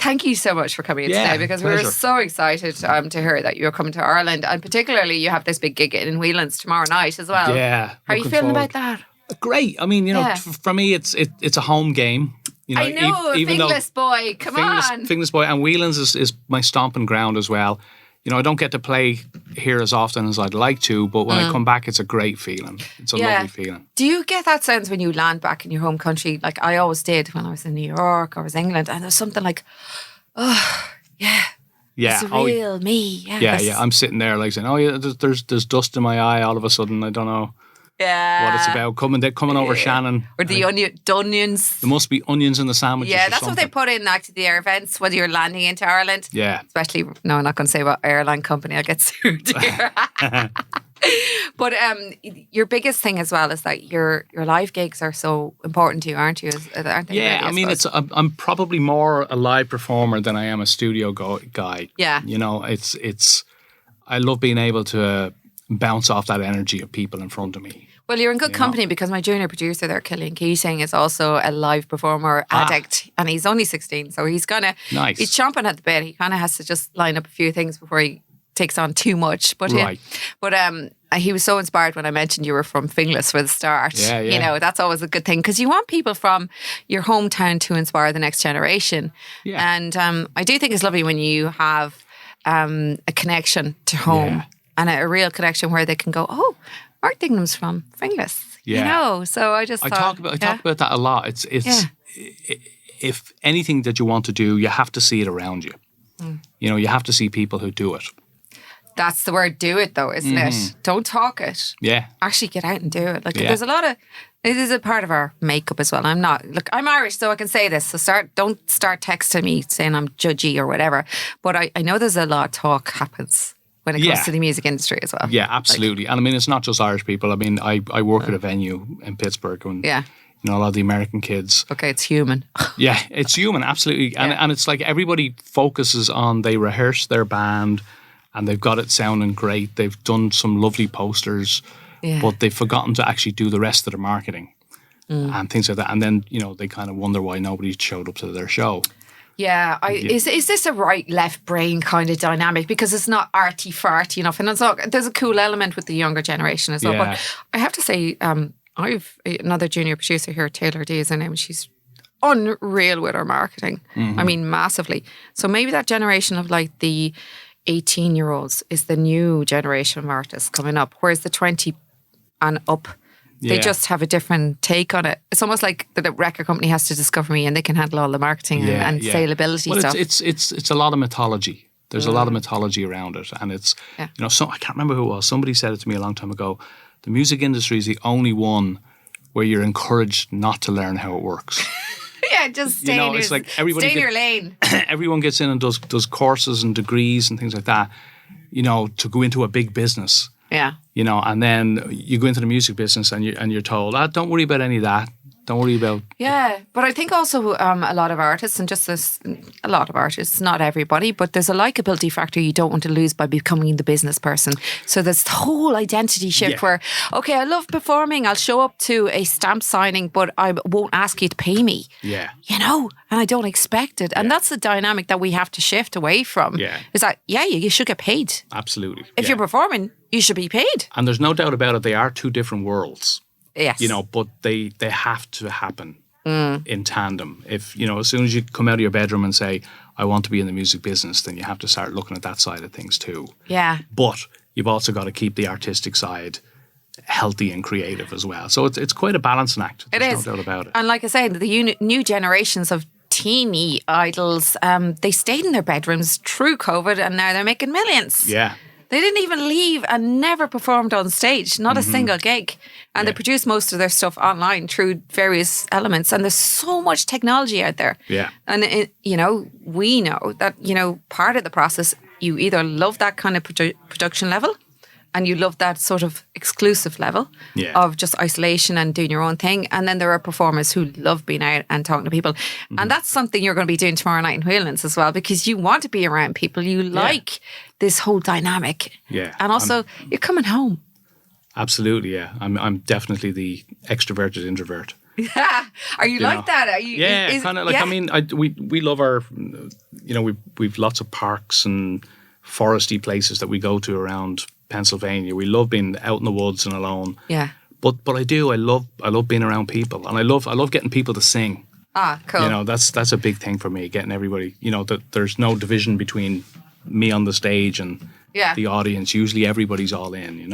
thank you so much for coming in today, because pleasure. we were so excited to hear that you're coming to Ireland, and particularly you have this big gig in Whelan's tomorrow night as well. Yeah. How are you feeling about that? Great. I mean, for me, it's a home game. I know, Fingless boy. Come on. Fingless boy. And Whelan's is my stomping ground as well. I don't get to play here as often as I'd like to, but when I come back, it's a great feeling. It's a lovely feeling. Do you get that sense when you land back in your home country? Like I always did when I was in New York or was England, and there's something like, oh, yeah. Yeah. It's real me. Yeah. I'm sitting there like saying, oh, yeah, there's dust in my eye all of a sudden. I don't know. Yeah. What it's about. Coming over Shannon. Or the onions. There must be onions in the sandwiches. Yeah, that's what they put in actually the air events when you're landing into Ireland. Yeah. Especially, no, I'm not going to say what airline company I'll get sued here. But your biggest thing as well is that your live gigs are so important to you, aren't you? Aren't they? Yeah, really, I'm probably more a live performer than I am a studio guy. Yeah. It's I love being able to bounce off that energy of people in front of me. Well, you're in good company because my junior producer there, Killian Keating, is also a live performer addict, and he's only 16, so he's he's chomping at the bit. He kind of has to just line up a few things before he takes on too much. But he was so inspired when I mentioned you were from Fingless for the start. Yeah. That's always a good thing, because you want people from your hometown to inspire the next generation. Yeah. And I do think it's lovely when you have a connection to home. Yeah. And a real connection where they can go, oh, Mark Dignam's from Fingless. Yeah. So I just talk about that a lot. It's if anything that you want to do, you have to see it around you. You have to see people who do it. That's the word, do it though, isn't it? Don't talk it. Yeah. Actually get out and do it. There's a lot of, it is a part of our makeup as well. I'm Irish, so I can say this. So don't start texting me saying I'm judgy or whatever. But I know there's a lot of talk happens when it comes to the music industry as well. Yeah, absolutely. And I mean, it's not just Irish people. I mean, I work at a venue in Pittsburgh, and a lot of the American kids. Okay, it's human. Yeah, it's human, absolutely. And it's like everybody focuses on, they rehearse their band and they've got it sounding great. They've done some lovely posters, but they've forgotten to actually do the rest of the marketing and things like that. And then, they kind of wonder why nobody showed up to their show. Yeah, is this a right left brain kind of dynamic, because it's not arty farty enough, and there's a cool element with the younger generation as well. But I have to say, I've another junior producer here, Taylor D is her name. She's unreal with her marketing. I mean, massively. So maybe that generation of like the 18-year-olds is the new generation of artists coming up, whereas the 20 and up. They just have a different take on it. It's almost like the record company has to discover me and they can handle all the marketing and saleability stuff. It's a lot of mythology. There's a lot of mythology around it. And it's, so I can't remember who it was. Somebody said it to me a long time ago. The music industry is the only one where you're encouraged not to learn how it works. Just stay in your lane. Everyone gets in and does courses and degrees and things like that, to go into a big business. Yeah. And then you go into the music business and you're told, don't worry about any of that. Don't worry about... Yeah, but I think also a lot of artists, and a lot of artists, not everybody, but there's a likability factor you don't want to lose by becoming the business person. So there's the whole identity shift where, okay, I love performing, I'll show up to a stamp signing, but I won't ask you to pay me. Yeah. And I don't expect it. And that's the dynamic that we have to shift away from. Yeah. It's like, you should get paid. Absolutely. If you're performing, you should be paid. And there's no doubt about it, they are two different worlds. Yes. But they have to happen in tandem. If, as soon as you come out of your bedroom and say, I want to be in the music business, then you have to start looking at that side of things too. Yeah. But you've also got to keep the artistic side healthy and creative as well. So it's quite a balancing act. There's no doubt about it. And like I said, the new generations of teeny idols, they stayed in their bedrooms through COVID and now they're making millions. Yeah. They didn't even leave and never performed on stage, not a single gig. And they produced most of their stuff online through various elements. And there's so much technology out there. Yeah. And, we know that, part of the process, you either love that kind of production level and you love that sort of exclusive level of just isolation and doing your own thing. And then there are performers who love being out and talking to people. And that's something you're going to be doing tomorrow night in Whelan's as well, because you want to be around people. You like this whole dynamic. Yeah. And also, you're coming home. Absolutely, yeah. I'm definitely the extroverted introvert. Yeah. Are you like that? Are you? Yeah, kind of like. I mean, we love our. We've lots of parks and foresty places that we go to around Pennsylvania. We love being out in the woods and alone. Yeah. But I love being around people, and I love getting people to sing. Ah, cool. That's a big thing for me. Getting everybody. That there's no division between me on the stage and the audience. Usually everybody's all in.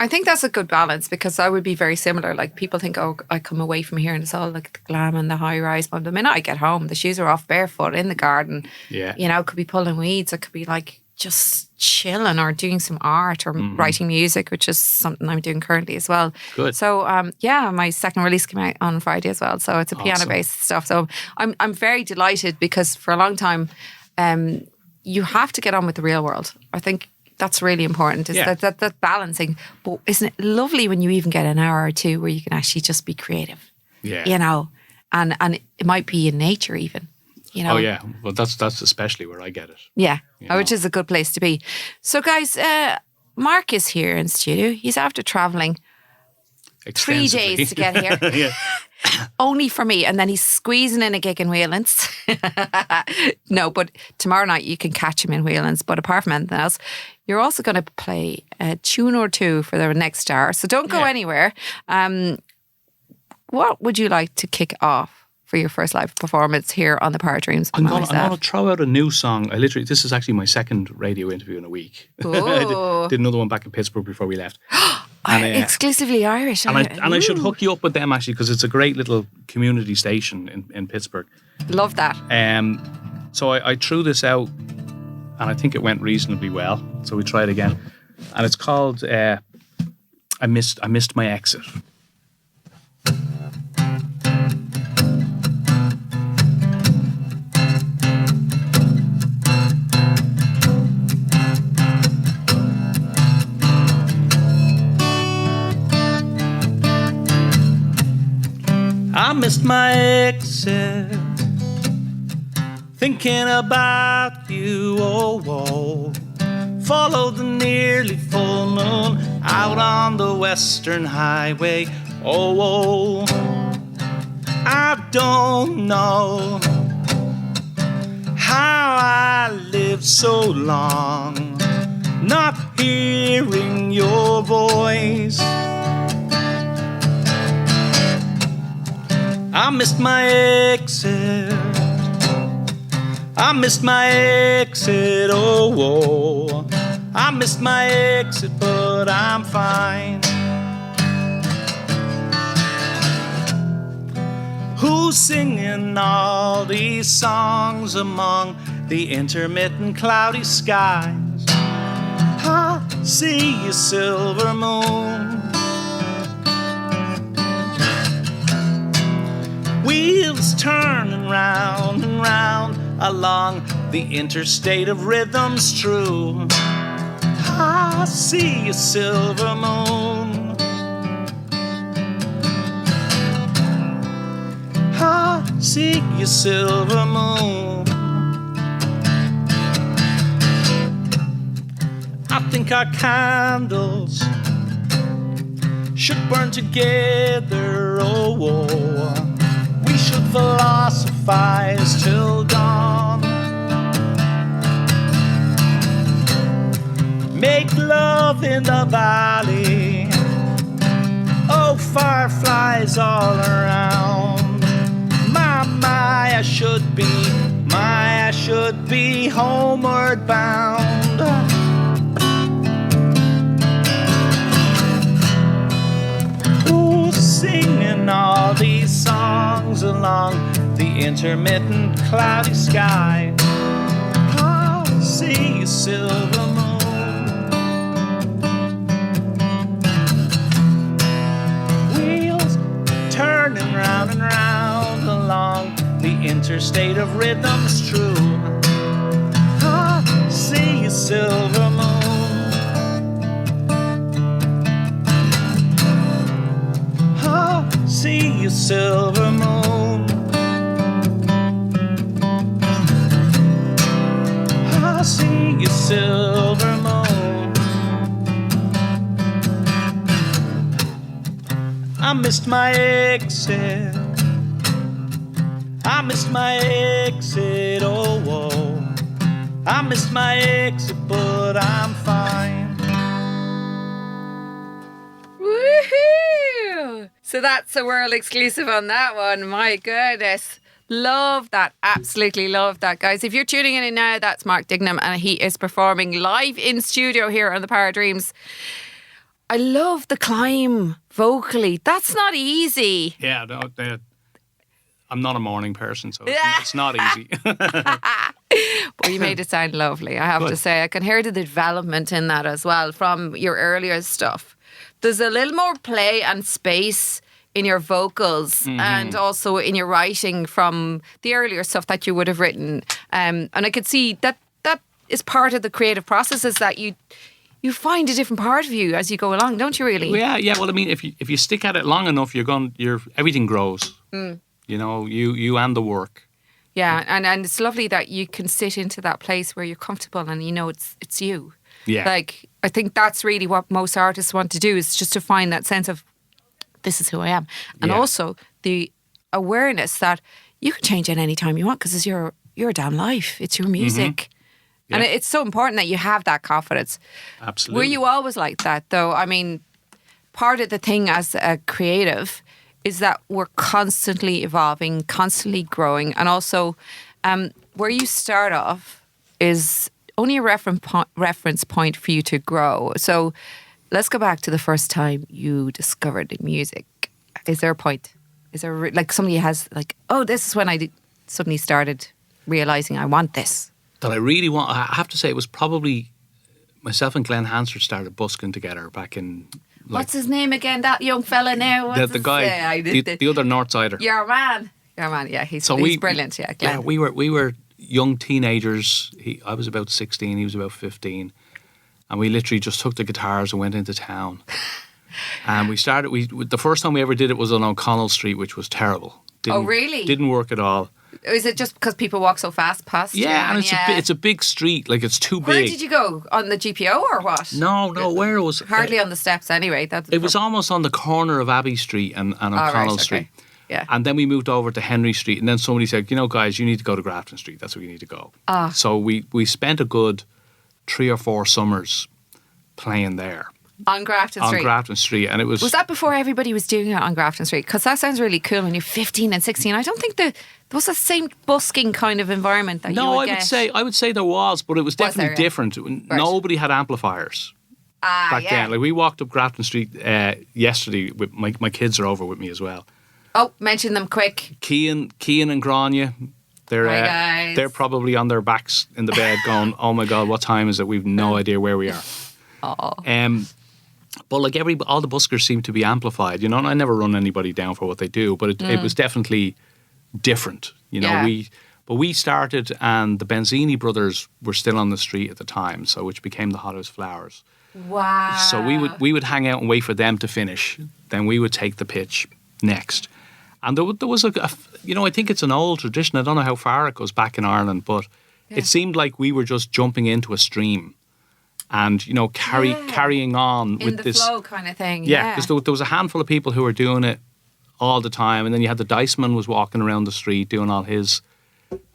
I think that's a good balance, because I would be very similar. Like, people think, oh, I come away from here and it's all like the glam and the high rise. But the minute I get home, the shoes are off, barefoot in the garden. Yeah. Could be pulling weeds. It could be like just chilling or doing some art or writing music, which is something I'm doing currently as well. Good. So, my second release came out on Friday as well. So it's a piano-based stuff. So I'm very delighted, because for a long time, you have to get on with the real world. I think that's really important, is that balancing. But isn't it lovely when you even get an hour or two where you can actually just be creative? Yeah. And it might be in nature even. Oh yeah, well that's especially where I get it. Yeah, which is a good place to be. So guys, Mark is here in studio. He's after travelling 3 days to get here. Only for me, and then he's squeezing in a gig in Whelan's. No, but tomorrow night you can catch him in Whelan's. But apart from anything else, you're also going to play a tune or two for the next hour. So don't go anywhere. What would you like to kick off for your first live performance here on the Power Dreams? I'm going to throw out a new song. This is actually my second radio interview in a week. I did another one back in Pittsburgh before we left. And, exclusively Irish. And I should hook you up with them, actually, because it's a great little community station in Pittsburgh. Love that. So I threw this out, and I think it went reasonably well. So we try it again. And it's called I Missed My Exit. I missed my exit, thinking about you, Followed the nearly full moon out on the western highway, I don't know how I lived so long, not hearing your voice. I missed my exit. I missed my exit. I missed my exit, but I'm fine. Who's singing all these songs among the intermittent cloudy skies? I see a silver moon. Wheels turning round and round along the interstate of rhythms true. I see a silver moon. I see a silver moon. I think our candles should burn together, We should philosophize till dawn. Make love in the valley. Oh, fireflies all around. My, I should be homeward bound. Who's singing all these songs along the intermittent cloudy sky? I see a silver moon. Wheels turning round and round along the interstate of rhythms true. I see a silver moon. I see a silver moon. I see a silver moon. I I missed my exit. I missed my exit, oh, oh. I missed my exit, but I'm fine. Woohoo! So that's a world exclusive on that one. My goodness. Love that. Absolutely love that, guys. If you're tuning in now, that's Mark Dignam, and he is performing live in studio here on the Power Dreams. I love the climb vocally. That's not easy. Yeah, no, I'm not a morning person, so it's not easy. But you made it sound lovely, I have to say. I can hear the development in that as well from your earlier stuff. There's a little more play and space in your vocals and also in your writing from the earlier stuff that you would have written. And I could see that is part of the creative process, is that you find a different part of you as you go along, don't you really? Yeah. Well, I mean, if you stick at it long enough, everything grows. You know, you and the work. Yeah, and it's lovely that you can sit into that place where you're comfortable and you know it's you. Yeah. Like, I think that's really what most artists want to do, is just to find that sense of, this is who I am. And also the awareness that you can change at any time you want, because it's your damn life. It's your music. Yeah. And it's so important that you have that confidence. Absolutely. Were you always like that, though? I mean, part of the thing as a creative is that we're constantly evolving, constantly growing. And also, where you start off is only a reference point for you to grow. So let's go back to the first time you discovered music. Is there a point? Is there like somebody has like, oh, this is when I suddenly started realising I want this? That I really want. I have to say, it was probably myself and Glen Hansard started busking together back in. What's his name again? That young fella now. The guy, the other Northsider. Your man. Yeah, he's brilliant. Yeah, Glen. Yeah, we were young teenagers. I was about 16. He was about 15. And we literally just took the guitars and went into town. And we started, the first time we ever did it was on O'Connell Street, which was terrible. Really? Didn't work at all. Is it just because people walk so fast past you? Yeah, and it's a big street, like it's too big. Where did you go? On the GPO or what? No, where was it? Hardly on the steps anyway. It was almost on the corner of Abbey Street and O'Connell Street. Yeah. And then we moved over to Henry Street, and then somebody said, you know, guys, you need to go to Grafton Street. That's where you need to go. So we spent a good 3 or 4 summers playing there. On Grafton Street? On Grafton Street. And it was... Was that before everybody was doing it on Grafton Street? Because that sounds really cool when you're 15 and 16. I don't think there was the same busking kind of environment that you would get. No, I would say there was, but it was definitely different. Right. Nobody had amplifiers back then. Like, we walked up Grafton Street yesterday. With my kids are over with me as well. Oh, mention them quick. Cian and Grania. They're probably on their backs in the bed going, oh my God, what time is it? We've no idea where we are. But like all the buskers seem to be amplified, you know, and I never run anybody down for what they do, but it was definitely different, you know. We started, and the Benzini brothers were still on the street at the time, so which became the Hot House Flowers. Wow. So we would hang out and wait for them to finish, then we would take the pitch next. And there was I think it's an old tradition. I don't know how far it goes back in Ireland, but it seemed like we were just jumping into a stream and, you know, carrying on in with the this flow kind of thing. Yeah, because there was a handful of people who were doing it all the time, and then you had the Dice Man was walking around the street doing all his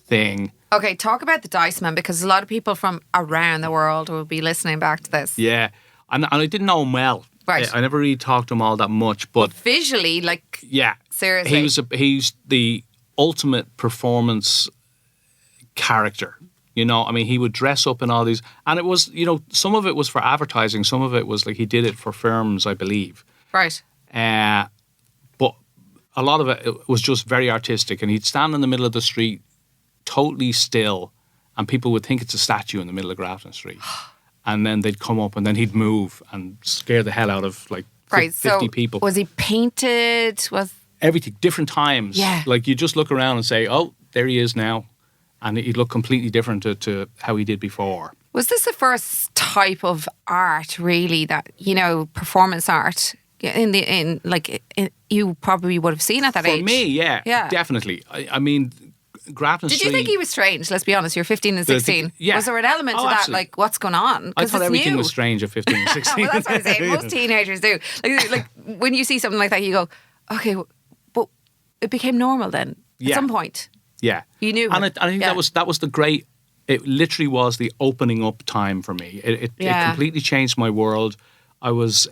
thing. Okay, talk about the Dice Man, because a lot of people from around the world will be listening back to this. Yeah, and I didn't know him well. Right. I never really talked to him all that much, but visually, like, seriously, he's the ultimate performance character. You know, I mean, he would dress up in all these, and it was, you know, some of it was for advertising, some of it was like he did it for firms, I believe. Right. But a lot of it was just very artistic, and he'd stand in the middle of the street, totally still, and people would think it's a statue in the middle of Grafton Street. And then they'd come up and then he'd move and scare the hell out of like 50 people. Was he painted? Everything, different times. Yeah. Like you just look around and say, oh, there he is now. And he'd look completely different to how he did before. Was this the first type of art really that, you know, performance art you probably would have seen at that age? For me, yeah. Definitely. I mean, Grafton Street. Did you think he was strange? Let's be honed. You're 15 and 16. Was there an element to that, absolutely. like, what's going on? I thought everything was strange at 15 and 16. Well, that's what I'm saying. Most teenagers do. Like when you see something like that, you go, Okay, but it became normal then at some point. Yeah. You knew. And I think that was the great, it literally was the opening up time for me. It completely changed my world. I was,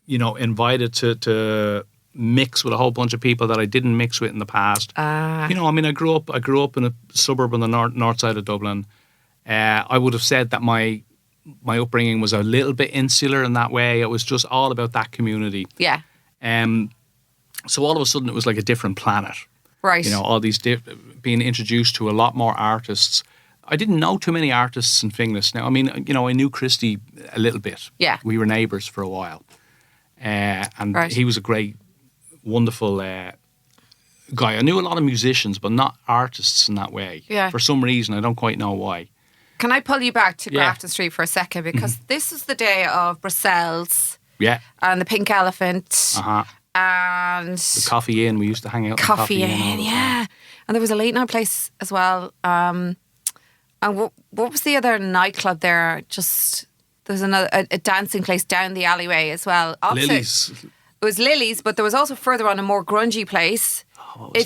invited to mix with a whole bunch of people that I didn't mix with in the past. I grew up in a suburb on the north side of Dublin. I would have said that my upbringing was a little bit insular in that way. It was just all about that community. Yeah. So all of a sudden it was like a different planet. Right. All these being introduced to a lot more artists. I didn't know too many artists in Finglas. Now, I mean, I knew Christy a little bit. Yeah. We were neighbours for a while. And right. he was a great, wonderful guy. I knew a lot of musicians, but not artists in that way. Yeah. For some reason, I don't quite know why. Can I pull you back to Grafton Street for a second? Because this is the day of Brussels. Yeah. And the Pink Elephant. Uh-huh. And the Coffee Inn. We used to hang out. Coffee Inn, yeah. And there was a late night place as well. And what was the other nightclub there? Just there was a dancing place down the alleyway as well. Opposite, Lily's. It was Lily's, but there was also further on a more grungy place.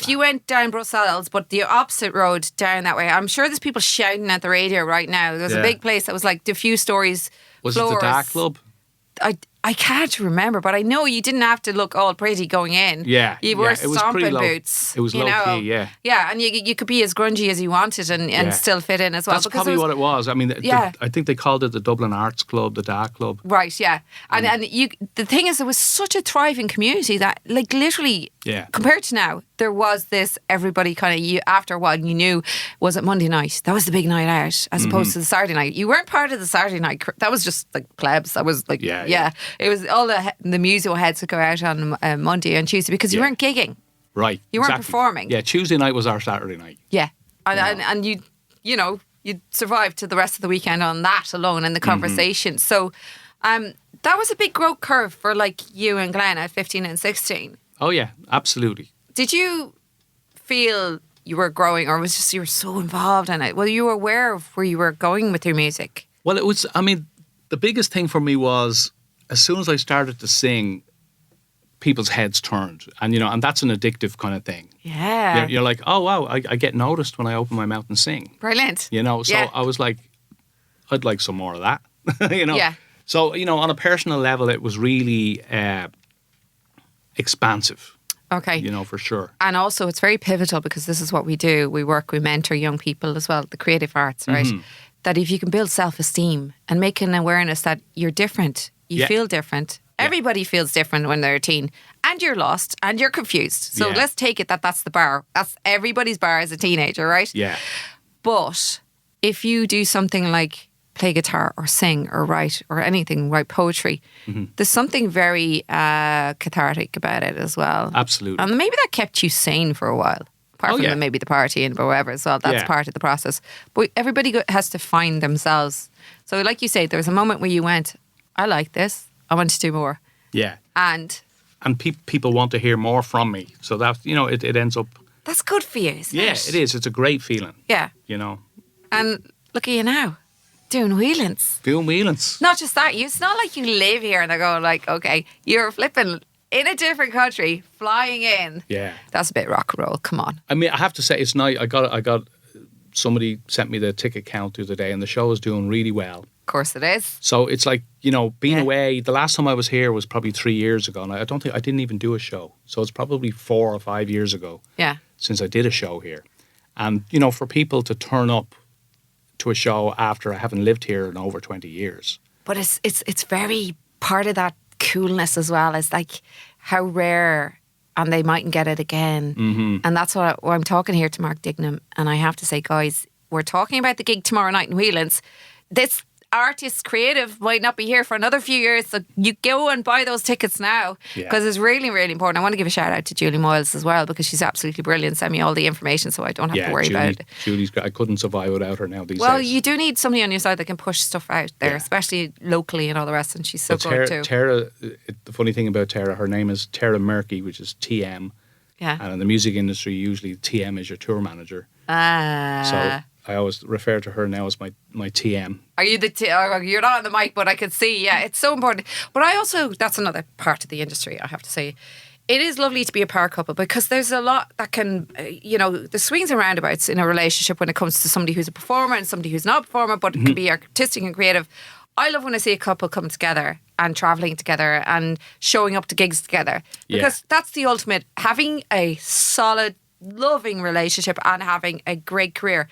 You went down Brussels, but the opposite road down that way, I'm sure there's people shouting at the radio right now. There was a big place that was like a few stories. Was floors. it the Dark Club? I can't remember, but I know you didn't have to look all pretty going in. Yeah. You wore it was stomping low, boots. It was low key, yeah. Yeah, and you could be as grungy as you wanted and still fit in as well. That's probably what it was. I mean, I think they called it the Dublin Arts Club, the Dark Club. Right, yeah. And the thing is, there was such a thriving community that, like, literally, compared to now, there was this, everybody kind of, after a while, you knew, was it Monday night? That was the big night out, as opposed to the Saturday night. You weren't part of the Saturday night. That was just, like, plebs. That was, like, It was all the musical heads would go out on Monday and Tuesday because you weren't gigging. Right. You weren't performing. Yeah, Tuesday night was our Saturday night. Yeah. And you'd survive to the rest of the weekend on that alone in the conversation. So that was a big growth curve for, like, you and Glen at 15 and 16. Oh, yeah, absolutely. Did you feel you were growing, or was just you were so involved in it? Well, you were aware of where you were going with your music. Well, it was, I mean, the biggest thing for me was as soon as I started to sing, people's heads turned. And, and that's an addictive kind of thing. Yeah. You're like, oh, wow, I get noticed when I open my mouth and sing. Brilliant. So I was like, I'd like some more of that, Yeah. So, on a personal level, it was really expansive. Okay. For sure. And also it's very pivotal because this is what we do. We mentor young people as well, the creative arts, right? That if you can build self-esteem and make an awareness that you're different, you feel different. Everybody feels different when they're a teen, and you're lost and you're confused. So let's take it that's the bar. That's everybody's bar as a teenager, right? Yeah. But if you do something like play guitar or sing or write or anything, write poetry, there's something very cathartic about it as well. Absolutely. And maybe that kept you sane for a while. Apart from maybe the party and whatever as well. That's part of the process. But everybody has to find themselves. So like you say, there was a moment where you went, I like this. I want to do more. Yeah. And people want to hear more from me. So that, it ends up... That's good for you, isn't it? Yeah, it is. It's a great feeling. Yeah. And look at you now. Doing Whelans. Doing Whelans. Not just that. It's not like you live here and they're going like, okay, you're flipping in a different country, flying in. Yeah. That's a bit rock and roll. Come on. I mean, I have to say, it's nice. I got somebody sent me the ticket count the other day and the show is doing really well. Of course it is. So it's like, being away. The last time I was here was probably 3 years ago. And I didn't even do a show. So it's probably 4 or 5 years ago. Yeah. Since I did a show here. And, for people to turn up to a show after I haven't lived here in over 20 years. But it's very part of that coolness as well. It's like how rare, and they mightn't get it again. And that's what I'm talking here to Mark Dignam. And I have to say, guys, we're talking about the gig tomorrow night in Whelans. This artist creative might not be here for another few years, so you go and buy those tickets now because it's really, really important. I want to give a shout out to Julie Moyles as well because she's absolutely brilliant. Send me all the information so I don't have to worry about it. Julie's great. I couldn't survive without her now these days. Well, you do need somebody on your side that can push stuff out there, especially locally and all the rest, and she's so good too. Tara, the funny thing about Tara, her name is Tara Murky, which is TM. Yeah. And in the music industry, usually TM is your tour manager. So I always refer to her now as my TM. Are you you're not on the mic, but I could see. Yeah, it's so important. But I also, that's another part of the industry, I have to say, It is lovely to be a power couple because there's a lot that can, the swings and roundabouts in a relationship when it comes to somebody who's a performer and somebody who's not a performer, but it can be artistic and creative. I love when I see a couple come together and travelling together and showing up to gigs together, because that's the ultimate, having a solid, loving relationship and having a great career.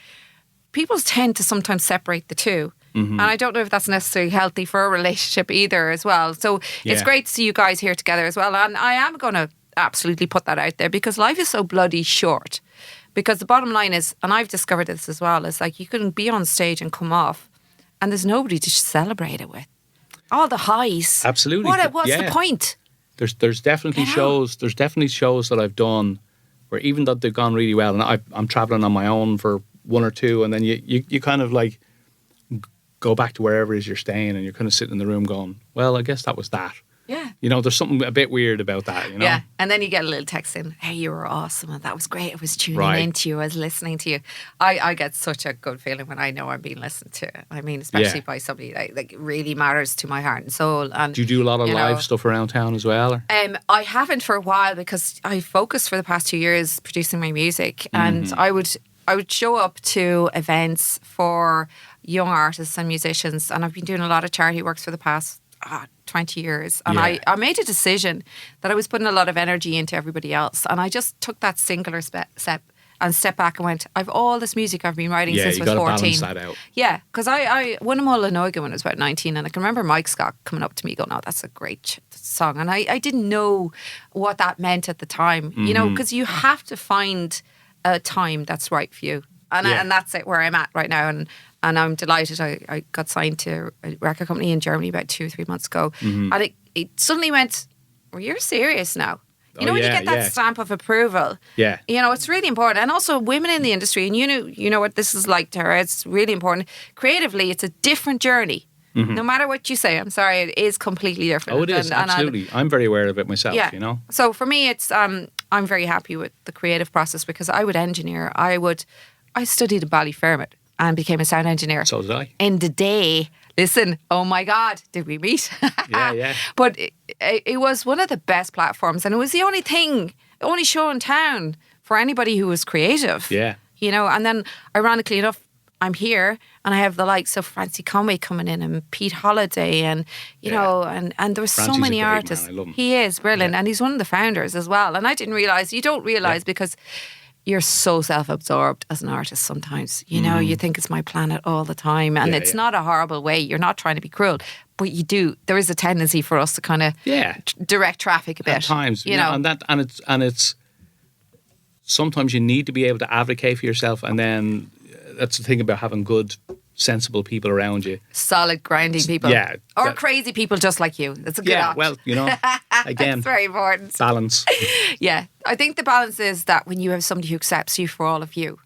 People tend to sometimes separate the two. And I don't know if that's necessarily healthy for a relationship either as well. So it's great to see you guys here together as well. And I am going to absolutely put that out there, because life is so bloody short. Because the bottom line is, and I've discovered this as well, is like you can be on stage and come off and there's nobody to celebrate it with. All the highs. Absolutely. What's the point? There's definitely shows. There's definitely shows that I've done where even though they've gone really well, and I'm traveling on my own for one or two, and then you kind of like go back to wherever it is you're staying, and you're kind of sitting in the room going, well, I guess that was that. Yeah. There's something a bit weird about that, Yeah. And then you get a little text in, hey, you were awesome, and that was great. I was tuning into you. I was listening to you. I get such a good feeling when I know I'm being listened to. I mean, especially by somebody like it really matters to my heart and soul. And do you do a lot of live stuff around town as well? Or? I haven't for a while, because I focused for the past 2 years producing my music, and I would show up to events for young artists and musicians, and I've been doing a lot of charity works for the past 20 years, and I made a decision that I was putting a lot of energy into everybody else, and I just took that singular step and stepped back and went, I've all this music I've been writing since I was 14. Yeah, you got to balance that out. Yeah, because I won a Mulla Noga when I was about 19, and I can remember Mike Scott coming up to me going, oh, that's a great song, and I didn't know what that meant at the time, because you have to find a time that's right for you. And that's it, where I'm at right now. And I'm delighted. I got signed to a record company in Germany about 2 or 3 months ago. And it suddenly went, well, you're serious now. When you get that stamp of approval, it's really important. And also women in the industry, and you know what this is like, Tara, it's really important. Creatively, it's a different journey. No matter what you say, I'm sorry, it is completely different. Oh, it is, absolutely. I'm very aware of it myself, So for me, it's I'm very happy with the creative process, because I would engineer. I studied in Ballyfermot and became a sound engineer. So did I. In the day. Listen, oh my God, did we meet? Yeah. But it was one of the best platforms, and it was the only show in town for anybody who was creative. Yeah. And then ironically enough, I'm here and I have the likes of Francie Conway coming in, and Pete Holiday, and and there were so many artists. Man. I love him. He is brilliant, and he's one of the founders as well. And I didn't realise, you don't realise, because you're so self-absorbed as an artist sometimes. You think it's my planet all the time, and it's not a horrible way. You're not trying to be cruel, but you do. There is a tendency for us to kind of direct traffic a bit. At times, and it's sometimes you need to be able to advocate for yourself, and then that's the thing about having good, sensible people around you. Solid, grinding people. Yeah. Or crazy people just like you. That's a good option. Well, again. It's very important. Balance. Yeah. I think the balance is that when you have somebody who accepts you for all of you,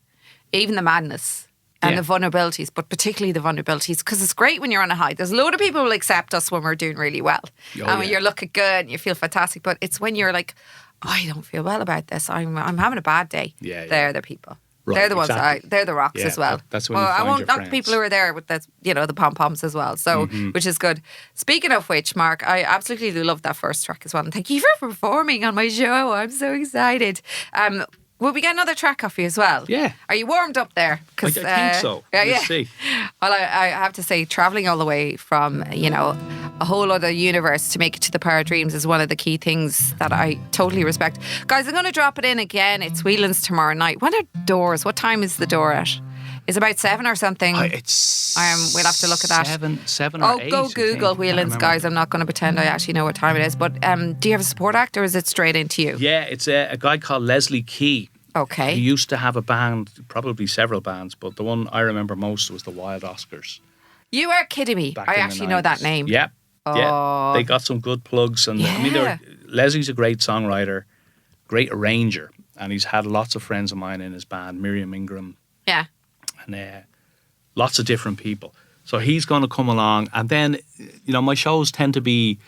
even the madness and the vulnerabilities, but particularly the vulnerabilities, because it's great when you're on a high. There's a load of people who will accept us when we're doing really well. When you're looking good and you feel fantastic, but it's when you're like, I don't feel well about this. I'm having a bad day. They're the people. Right, they're the ones. They're the rocks as well. That's when you find I won't your knock friends. the people who are there with the pom poms as well. So, which is good. Speaking of which, Mark, I absolutely love that first track as well, and thank you for performing on my show. I'm so excited. Will we get another track off you as well? Yeah. Are you warmed up there? I think so. Let's see. Well, I have to say, travelling all the way from, a whole other universe to make it to the Power Dreams is one of the key things that I totally respect. Guys, I'm going to drop it in again. It's Whelan's tomorrow night. When are doors? What time is the door at? Is it about 7 or something? We'll have to look at that. 7 or 8. Go Google Whelan's, guys. I'm not going to pretend I actually know what time it is. But do you have a support act, or is it straight into you? Yeah, it's a guy called Leslie Key. Okay. He used to have a band, probably several bands, but the one I remember most was the Wild Oscars. You are kidding me. I actually know that name. Yeah. Oh. Yeah. They got some good plugs. And Leslie's a great songwriter, great arranger, and he's had lots of friends of mine in his band, Miriam Ingram. Yeah. And lots of different people. So he's going to come along. And then, my shows tend to be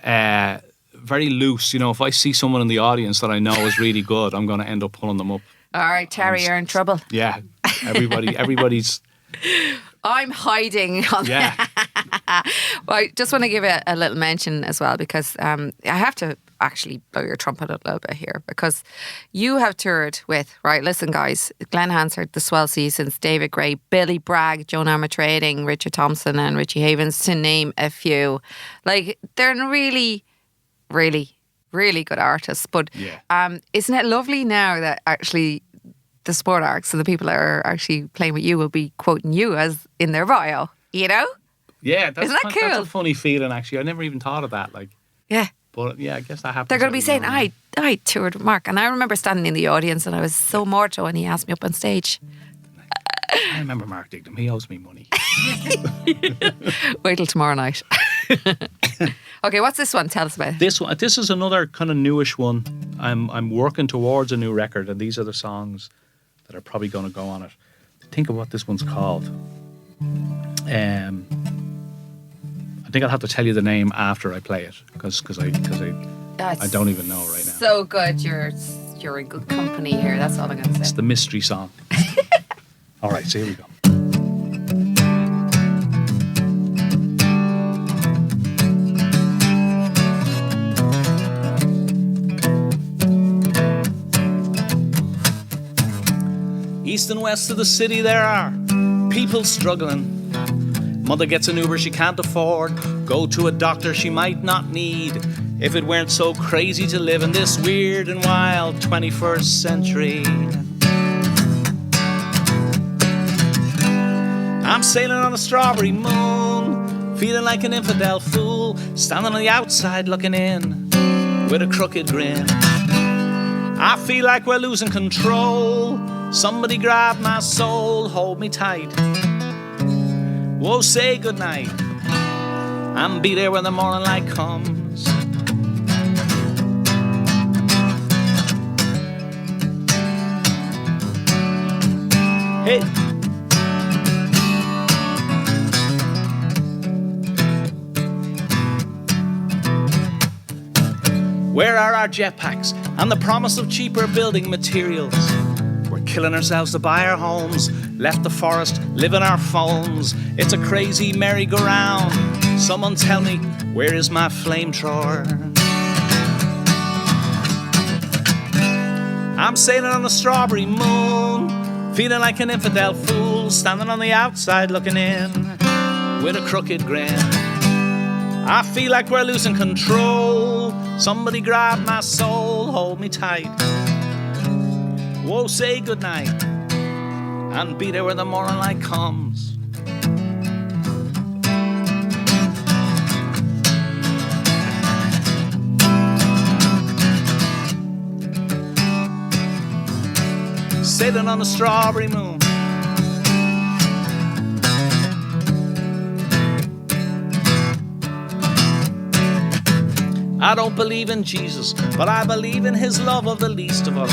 very loose. If I see someone in the audience that I know is really good, I'm going to end up pulling them up. All right, Terry, you're in trouble. Yeah. Everybody's... I'm hiding. Yeah. Well, I just want to give a little mention as well, because I have to actually blow your trumpet a little bit here, because you have toured with, right, listen guys, Glen Hansard, The Swell Seasons, David Gray, Billy Bragg, Joan Armatrading, Richard Thompson and Richie Havens, to name a few. Like, they're really, really, really good artists. But isn't it lovely now that actually the sport acts and the people that are actually playing with you will be quoting you as in their bio, you know? Yeah, isn't that cool? That's a funny feeling, actually. I never even thought of that. Like, yeah. But yeah, I guess that happens. They're going to be saying, I toured with Mark. And I remember standing in the audience and I was so mortal when he asked me up on stage. I remember Mark Dignam. He owes me money. Wait till tomorrow night. Okay, what's this one? Tell us about it. This is another kind of newish one. I'm working towards a new record, and these are the songs that are probably going to go on it. Think of what this one's called. I think I'll have to tell you the name after I play it, because I don't even know right now. So good, you're in good company here. That's all I'm going to say. It's the mystery song. All right, so here we go. East and west of the city there are people struggling. Mother gets an Uber she can't afford. Go to a doctor she might not need. If it weren't so crazy to live in this weird and wild 21st century. I'm sailing on a strawberry moon, feeling like an infidel fool, standing on the outside looking in with a crooked grin. I feel like we're losing control. Somebody grab my soul, hold me tight. Whoa, say goodnight, and be there when the morning light comes. Hey. Where are our jetpacks and the promise of cheaper building materials? We're killing ourselves to buy our homes, left the forest, live in our phones. It's a crazy merry-go-round. Someone tell me, where is my flamethrower? I'm sailing on a strawberry moon, feeling like an infidel fool, standing on the outside looking in with a crooked grin. I feel like we're losing control. Somebody grab my soul, hold me tight. Whoa, say goodnight, and be there when the morning light comes. Sailing on a strawberry moon. I don't believe in Jesus, but I believe in his love of the least of us.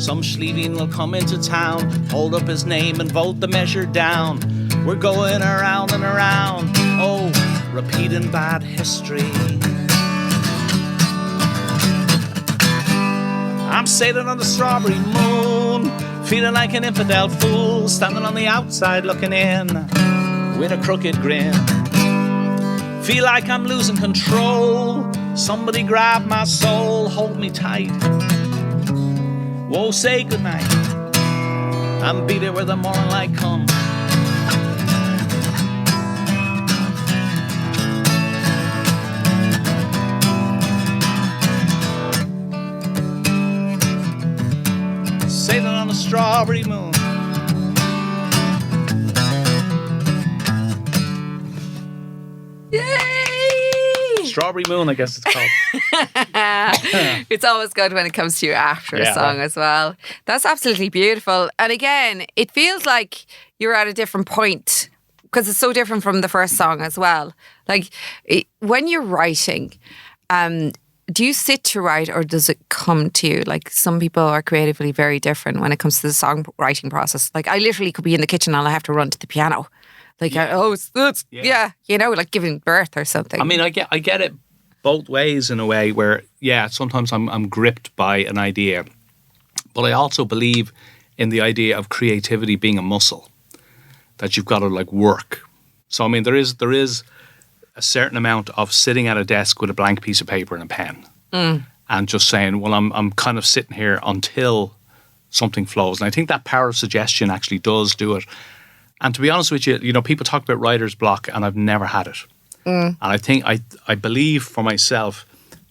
Some Schlevian will come into town, hold up his name and vote the measure down. We're going around and around, oh, repeating bad history. I'm sailing on the strawberry moon, feeling like an infidel fool, standing on the outside looking in with a crooked grin. Feel like I'm losing control. Somebody grab my soul, hold me tight. Whoa, say goodnight, and be there where the morning light comes. Sailing on a strawberry moon. Strawberry Moon, I guess it's called. It's always good when it comes to you after a song as well. That's absolutely beautiful. And again, it feels like you're at a different point because it's so different from the first song as well. Like when you're writing, do you sit to write or does it come to you? Like some people are creatively very different when it comes to the songwriting process. Like I literally could be in the kitchen and I have to run to the piano. Like, it's you know, like giving birth or something. I mean, I get it both ways in a way where, sometimes I'm gripped by an idea, but I also believe in the idea of creativity being a muscle that you've got to like work. So, I mean, there is a certain amount of sitting at a desk with a blank piece of paper and a pen and just saying, well, I'm kind of sitting here until something flows. And I think that power of suggestion actually does do it. And to be honest with you, people talk about writer's block, and I've never had it. And I think I believe for myself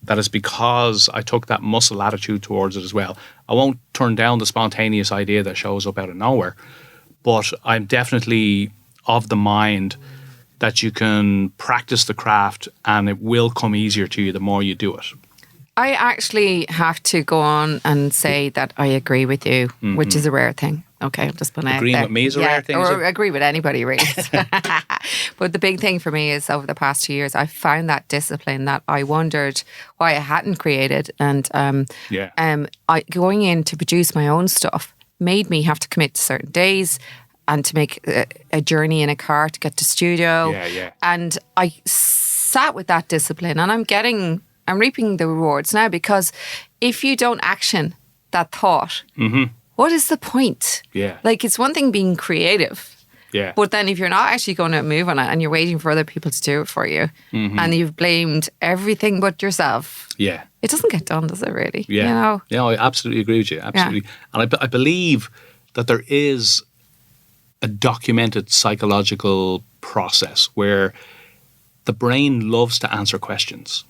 that it's because I took that muscle attitude towards it as well. I won't turn down the spontaneous idea that shows up out of nowhere, but I'm definitely of the mind that you can practice the craft and it will come easier to you the more you do it. I actually have to go on and say that I agree with you, which is a rare thing. Okay, I'm just putting it out there. Agreeing with me is a rare thing, or agree with anybody, really. But the big thing for me is over the past 2 years, I found that discipline that I wondered why I hadn't created. And going in to produce my own stuff made me have to commit to certain days and to make a journey in a car to get to studio. And I sat with that discipline, and I'm reaping the rewards now, because if you don't action that thought, what is the point? Like, it's one thing being creative. But then if you're not actually going to move on it and you're waiting for other people to do it for you, and you've blamed everything but yourself, it doesn't get done, does it really? Yeah, I absolutely agree with you. Absolutely. Yeah. And I believe that there is a documented psychological process where the brain loves to answer questions.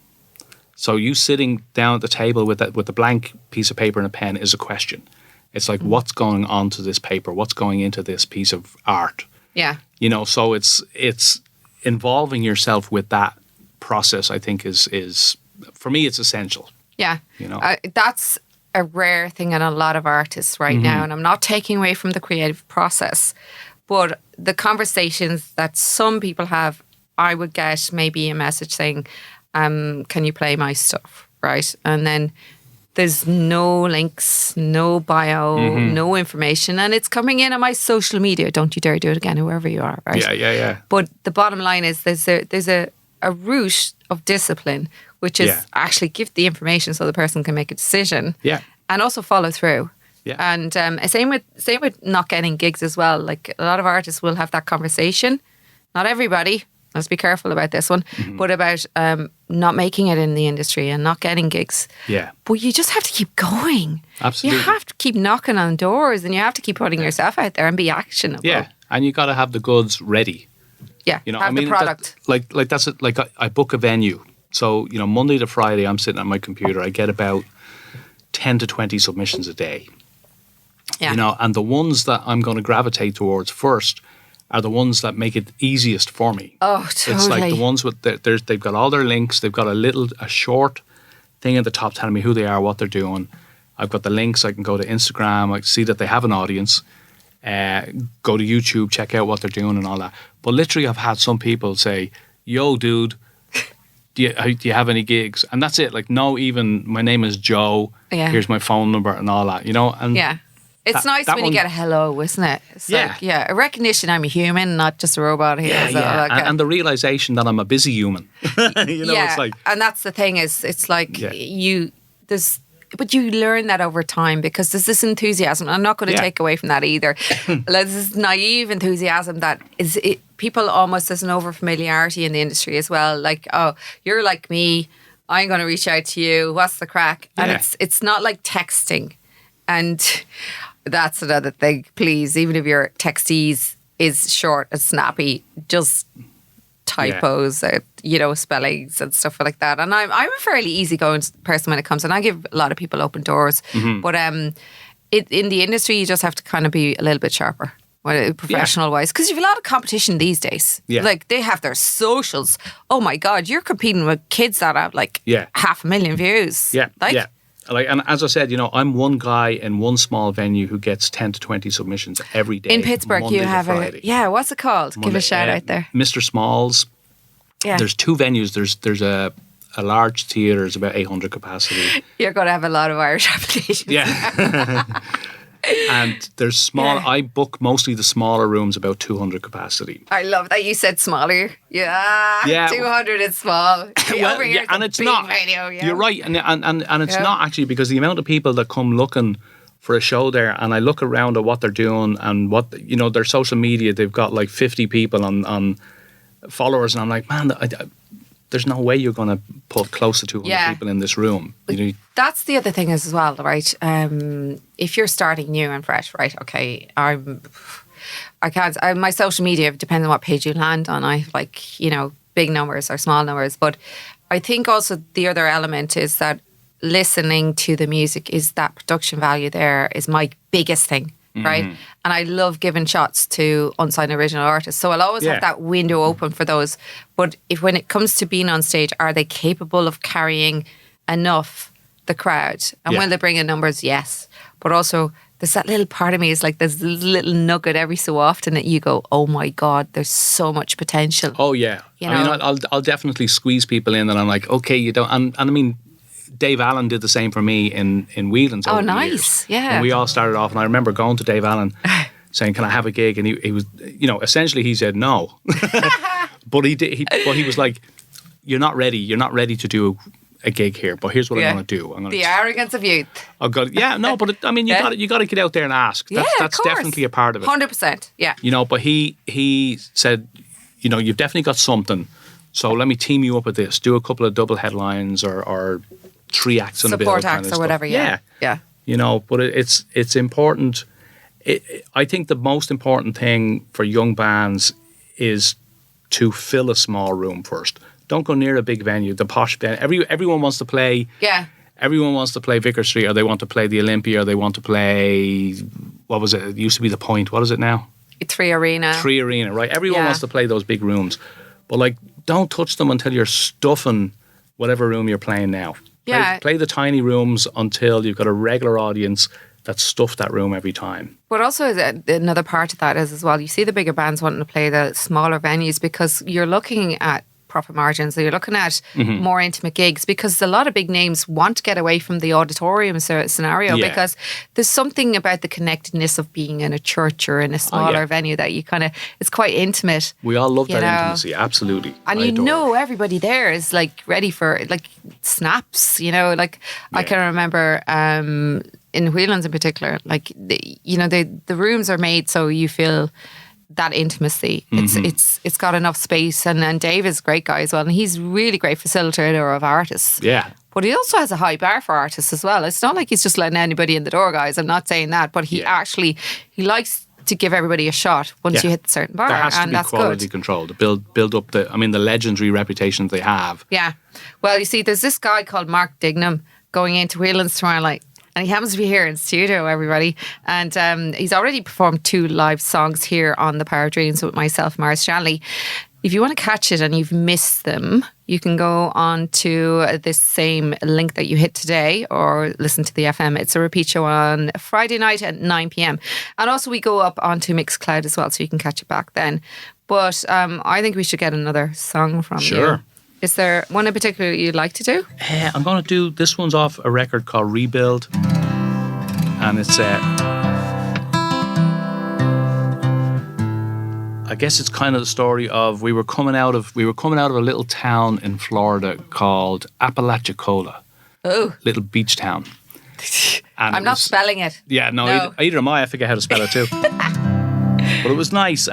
So you sitting down at the table with a blank piece of paper and a pen is a question. It's like, what's going on to this paper? What's going into this piece of art? So it's involving yourself with that process, I think is for me, it's essential. That's a rare thing in a lot of artists right now. And I'm not taking away from the creative process, but the conversations that some people have, I would get maybe a message saying, can you play my stuff, right? And then there's no links, no bio, no information, and it's coming in on my social media. Don't you dare do it again, whoever you are, right? Yeah. But the bottom line is there's a route of discipline, which is actually give the information so the person can make a decision. And also follow through. And same with not getting gigs as well. Like, a lot of artists will have that conversation. Not everybody. Let's be careful about this one, but about not making it in the industry and not getting gigs. But you just have to keep going. Absolutely. You have to keep knocking on doors, and you have to keep putting yourself out there and be actionable. And you got to have the goods ready. Have the product. That's it. Like, I book a venue. So, Monday to Friday, I'm sitting at my computer. I get about 10 to 20 submissions a day. And the ones that I'm going to gravitate towards first are the ones that make it easiest for me. Oh, totally. It's like the ones with they've got all their links. They've got a short thing at the top telling me who they are, what they're doing. I've got the links. I can go to Instagram. I can see that they have an audience. Go to YouTube, check out what they're doing and all that. But literally, I've had some people say, "Yo, dude, do you have any gigs?" And that's it. Like, no, even my name is Joe. Here's my phone number and all that. And it's nice when you get a hello, isn't it? It's like, a recognition I'm a human, not just a robot here. And the realization that I'm a busy human. It's like... And that's the thing is, it's like but you learn that over time, because there's this enthusiasm. I'm not going to take away from that either. There's this naive enthusiasm that people almost, there's an over-familiarity in the industry as well. Like, oh, you're like me, I'm going to reach out to you, what's the crack? And it's not like texting. And that's another thing, please, even if your texties is short and snappy, just typos, spellings and stuff like that. And I'm a fairly easygoing person when it comes, and I give a lot of people open doors. But in the industry, you just have to kind of be a little bit sharper, professional wise, because you have a lot of competition these days. Like, they have their socials. Oh my God, you're competing with kids that have 500,000 views. And as I said, I'm one guy in one small venue who gets 10 to 20 submissions every day. In Pittsburgh, Monday you have what's it called? Monday, give a shout out there. Mr. Smalls. There's two venues. There's a large theatre, it's about 800 capacity. You're going to have a lot of Irish applications. And there's small. I book mostly the smaller rooms, about 200 capacity. I love that you said smaller. 200 is small. And it's not. Radio, You're right, and it's not actually, because the amount of people that come looking for a show there, and I look around at what they're doing and what their social media. They've got like 50 people on followers, and I'm like, man, there's no way you're going to put close to 200 people in this room. You know, that's the other thing as well, right? If you're starting new and fresh, right? Okay, I can't. My social media, depends on what page you land on. I have like, you know, big numbers or small numbers, but I think also the other element is that listening to the music is that production value. There is my biggest thing. Right. And I love giving shots to unsigned original artists. So I'll always have that window open for those. But when it comes to being on stage, are they capable of carrying enough the crowd? And will they bring in numbers? Yes. But also there's that little part of me is like there's a little nugget every so often that you go, oh my God, there's so much potential. Oh yeah. You know? I mean, I'll definitely squeeze people in and I'm like, okay, you don't. And I mean, Dave Allen did the same for me in Whelan's. Oh, nice! Yeah, and we all started off, and I remember going to Dave Allen saying, "Can I have a gig?" And he was, you know, essentially he said no, but he did. But he was like, "You're not ready. You're not ready to do a gig here. But here's what I'm going to do. I'm going the arrogance of youth." I've got I mean, you got to get out there and ask. That's definitely a part of it. 100%. Yeah. You know, but he said, you know, you've definitely got something. So let me team you up with this. Do a couple of double headlines or 3 acts on a bill. Support acts or whatever, yeah. You know, but it's important. I think the most important thing for young bands is to fill a small room first. Don't go near a big venue, the posh venue. Everyone wants to play. Yeah. Everyone wants to play Vicar Street, or they want to play the Olympia, or they want to play, what was it? It used to be the Point. What is it now? 3 Arena. 3 Arena, right? Everyone wants to play those big rooms. But like, don't touch them until you're stuffing whatever room you're playing now. Play the tiny rooms until you've got a regular audience that's stuffed that room every time. But also another part of that is as well, you see the bigger bands wanting to play the smaller venues because you're looking at profit margins, so you're looking at more intimate gigs, because a lot of big names want to get away from the auditorium scenario because there's something about the connectedness of being in a church or in a smaller venue that you kind of, it's quite intimate. We all love that intimacy, absolutely. And everybody there is like ready for like snaps, you know, like I can remember in Whelan's in particular, like the rooms are made so you feel that intimacy. It's got enough space, and Dave is a great guy as well, and he's really great facilitator of artists. Yeah. But he also has a high bar for artists as well. It's not like he's just letting anybody in the door, guys. I'm not saying that, but he likes to give everybody a shot once you hit the certain bar. There has to be quality control to build up the legendary reputation they have. Yeah. Well, you see, there's this guy called Mark Dignam going into Whelan's tomorrow night. And he happens to be here in studio, everybody. And he's already performed 2 live songs here on The Power of Dreams with myself, Marian Shanley. If you want to catch it and you've missed them, you can go on to this same link that you hit today or listen to the FM. It's a repeat show on Friday night at 9 p.m. And also we go up onto Mixcloud as well, so you can catch it back then. But I think we should get another song from you. Sure. Is there one in particular you'd like to do? I'm going to do, this one's off a record called Rebuild. And it's, I guess it's kind of the story of, we were coming out of a little town in Florida called Apalachicola. Oh. Little beach town. And I'm not spelling it. Yeah, no. Either am I. I forget how to spell it too. But it was nice,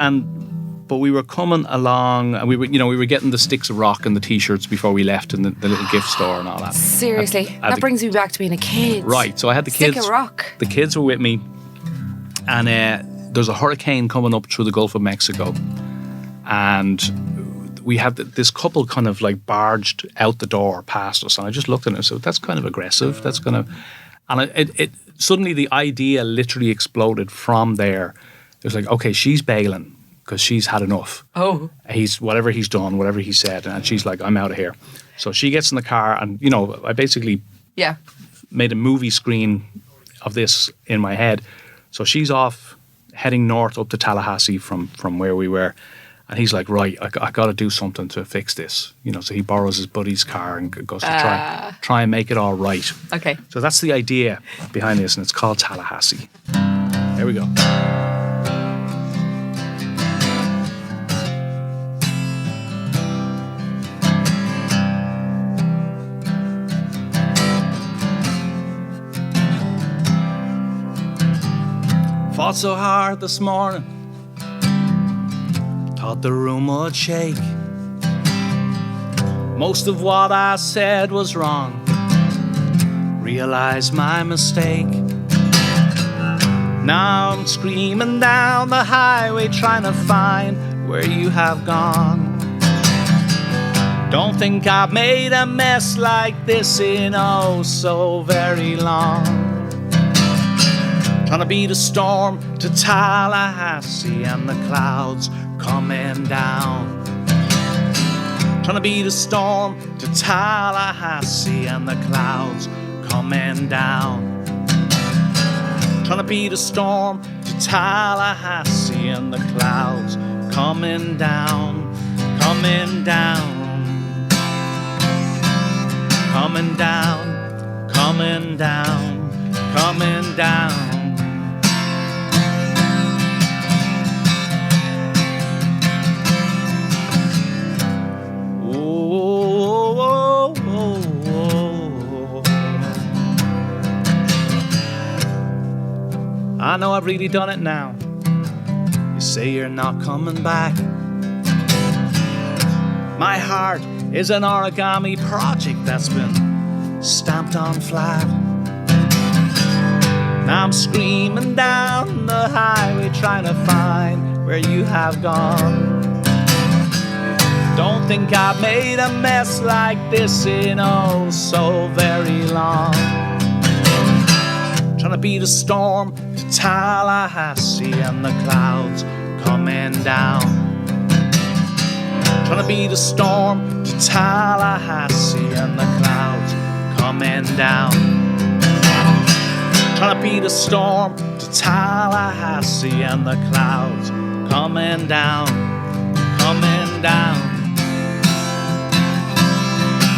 but we were coming along, and we were getting the sticks of rock and the T-shirts before we left in the little gift store and all that. Seriously, that brings me back to being a kid. Right, so I had the kids. Stick of rock. The kids were with me, and there's a hurricane coming up through the Gulf of Mexico, and we had this couple kind of like barged out the door past us, and I just looked at it and said, "That's kind of aggressive. That's kind of," and it suddenly the idea literally exploded from there. It was like, okay, she's bailing because she's had enough. Oh. Whatever he's done, whatever he said, and she's like, I'm out of here. So she gets in the car, and I basically made a movie screen of this in my head. So she's off heading north up to Tallahassee from where we were, and he's like, right, I got to do something to fix this. So he borrows his buddy's car and goes to try and make it all right. Okay. So that's the idea behind this, and it's called Tallahassee. There we go. Fought so hard this morning, thought the room would shake. Most of what I said was wrong. Realized my mistake. Now I'm screaming down the highway trying to find where you have gone. Don't think I've made a mess like this in oh so very long. Trying to beat a storm to Tallahassee and the clouds coming down. Trying to beat a storm to Tallahassee and the clouds coming down. Trying to beat a storm to Tallahassee and the clouds coming down, coming down, coming down, coming down, coming down. I know I've really done it now. You say you're not coming back. My heart is an origami project that's been stamped on flat. Now I'm screaming down the highway trying to find where you have gone. Don't think I've made a mess like this in oh so very long. Trying to beat a storm to Tallahassee and the clouds coming down. Trying to beat a storm to Tallahassee and the clouds coming down. Trying to beat a storm to Tallahassee and the clouds coming down, coming down,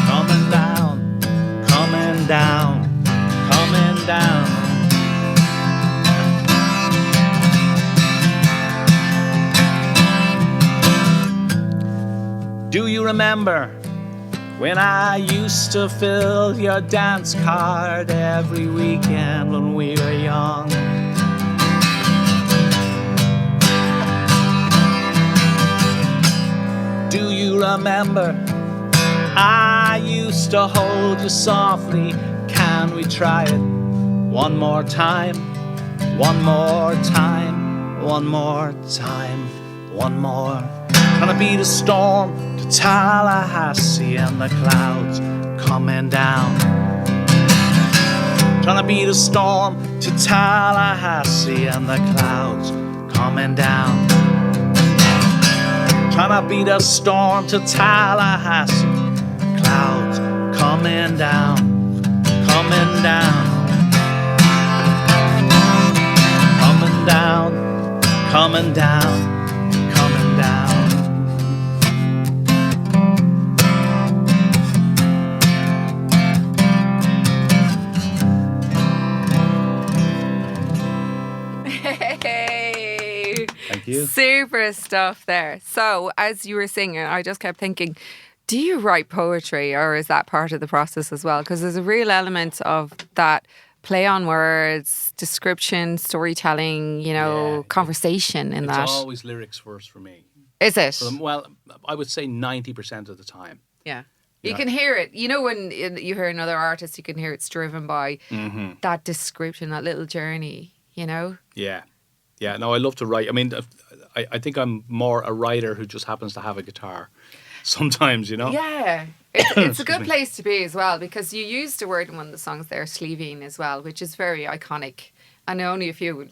coming down, coming down, coming down. Do you remember when I used to fill your dance card every weekend when we were young? Do you remember I used to hold you softly? Can we try it one more time? One more time, one more time, one more. Trying to beat a storm to Tallahassee and the clouds coming down. Trying to beat a storm to Tallahassee and the clouds coming down. Trying to beat a storm to Tallahassee, clouds coming down, coming down, coming down, coming down, coming down. Thank you. Super stuff there. So, as you were singing, I just kept thinking, do you write poetry or is that part of the process as well? Because there's a real element of that play on words, description, storytelling, conversation in that. It's always lyrics first for me. Is it? Well, I would say 90% of the time. Yeah. You can hear it. You know, when you hear another artist, you can hear it's driven by that description, that little journey, Yeah. Yeah, no, I love to write. I mean, I think I'm more a writer who just happens to have a guitar sometimes, Yeah. It's a good place to be as well, because you used a word in one of the songs there, sleeving as well, which is very iconic. And only a few,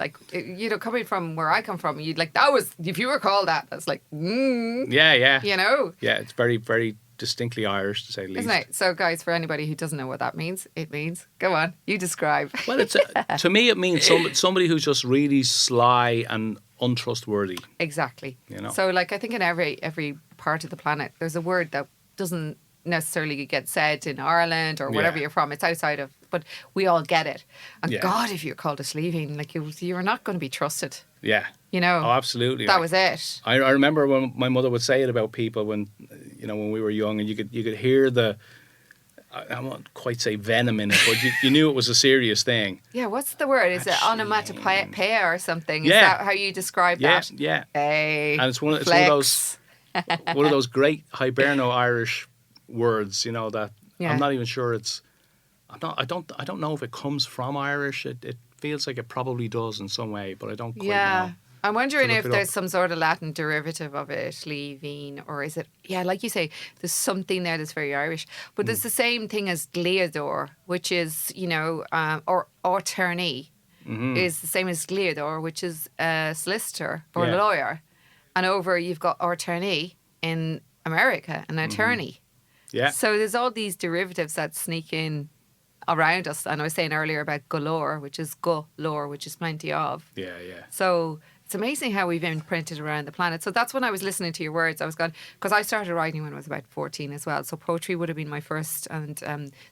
coming from where I come from, you'd that was, if you were called that, that's Yeah. Yeah, it's very, very distinctly Irish, to say the least. Isn't it? So, guys, for anybody who doesn't know what that means, it means, go on, you describe. Well, to me, it means somebody who's just really sly and untrustworthy. Exactly. So, I think in every part of the planet, there's a word that doesn't necessarily get said in Ireland or wherever you're from. It's outside of, but we all get it. And God, if you're called a sleeving, you're not going to be trusted. Yeah. Oh, absolutely. That was it. I remember when my mother would say it about people when we were young, and you could hear the, I won't quite say venom in it, but you knew it was a serious thing. Yeah, what's the word? Is it onomatopoeia or something? Is that how you describe that? Yeah. Hey, and it's one of those great Hiberno Irish words, that I'm not even sure it's. I don't know if it comes from Irish. It feels like it probably does in some way, but I don't quite know. I'm wondering if there's some sort of Latin derivative of it, leaving, or is it, like you say, there's something there that's very Irish. But there's the same thing as Gleador, which is, or attorney is the same as Gleador, which is a solicitor or a lawyer. And over you've got attorney in America, an attorney. Yeah. So there's all these derivatives that sneak in around us. And I was saying earlier about galore, which is go-lore, which is plenty of. Yeah. So it's amazing how we've imprinted around the planet. So that's when I was listening to your words. I was going, because I started writing when I was about 14 as well. So poetry would have been my first. And